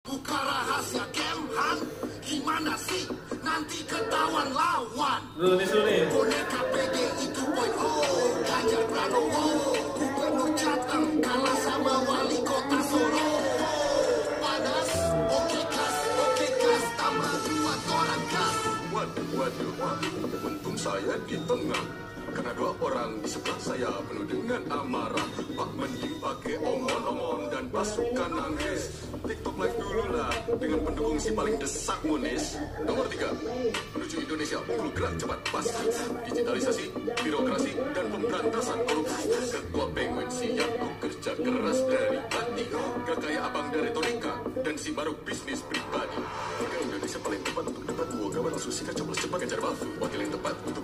Buka rahasia Kemhan, gimana sih nanti ketahuan lawan. Suruh nih. Boneka PDI 2.0, Ganjar Pranowo, Gubernur Jateng kalah sama wali kota Solo. Panas, oke gas, tambah 2 orang gas. Waduh, untung saya di tengah. Karena 2 orang di sebelah saya penuh dengan amarah. Pak mending pakai omon-omon dan pasukan nangis. TikTok live dulu lah dengan pendukung si paling desak Munis. Nomor 3, menuju Indonesia unggul gerak cepat pasti. Digitalisasi, birokrasi, dan pemberantasan korupsi. Ketua Penguin siap kerja keras dari hati. Gak kayak abang dari retorika dan si baru bisnis pribadi. Warga Indonesia paling tepat untuk debat. Dua gawat langsung sikat coblos cepat Ganjar Mahfud. Wakil yang tepat untuk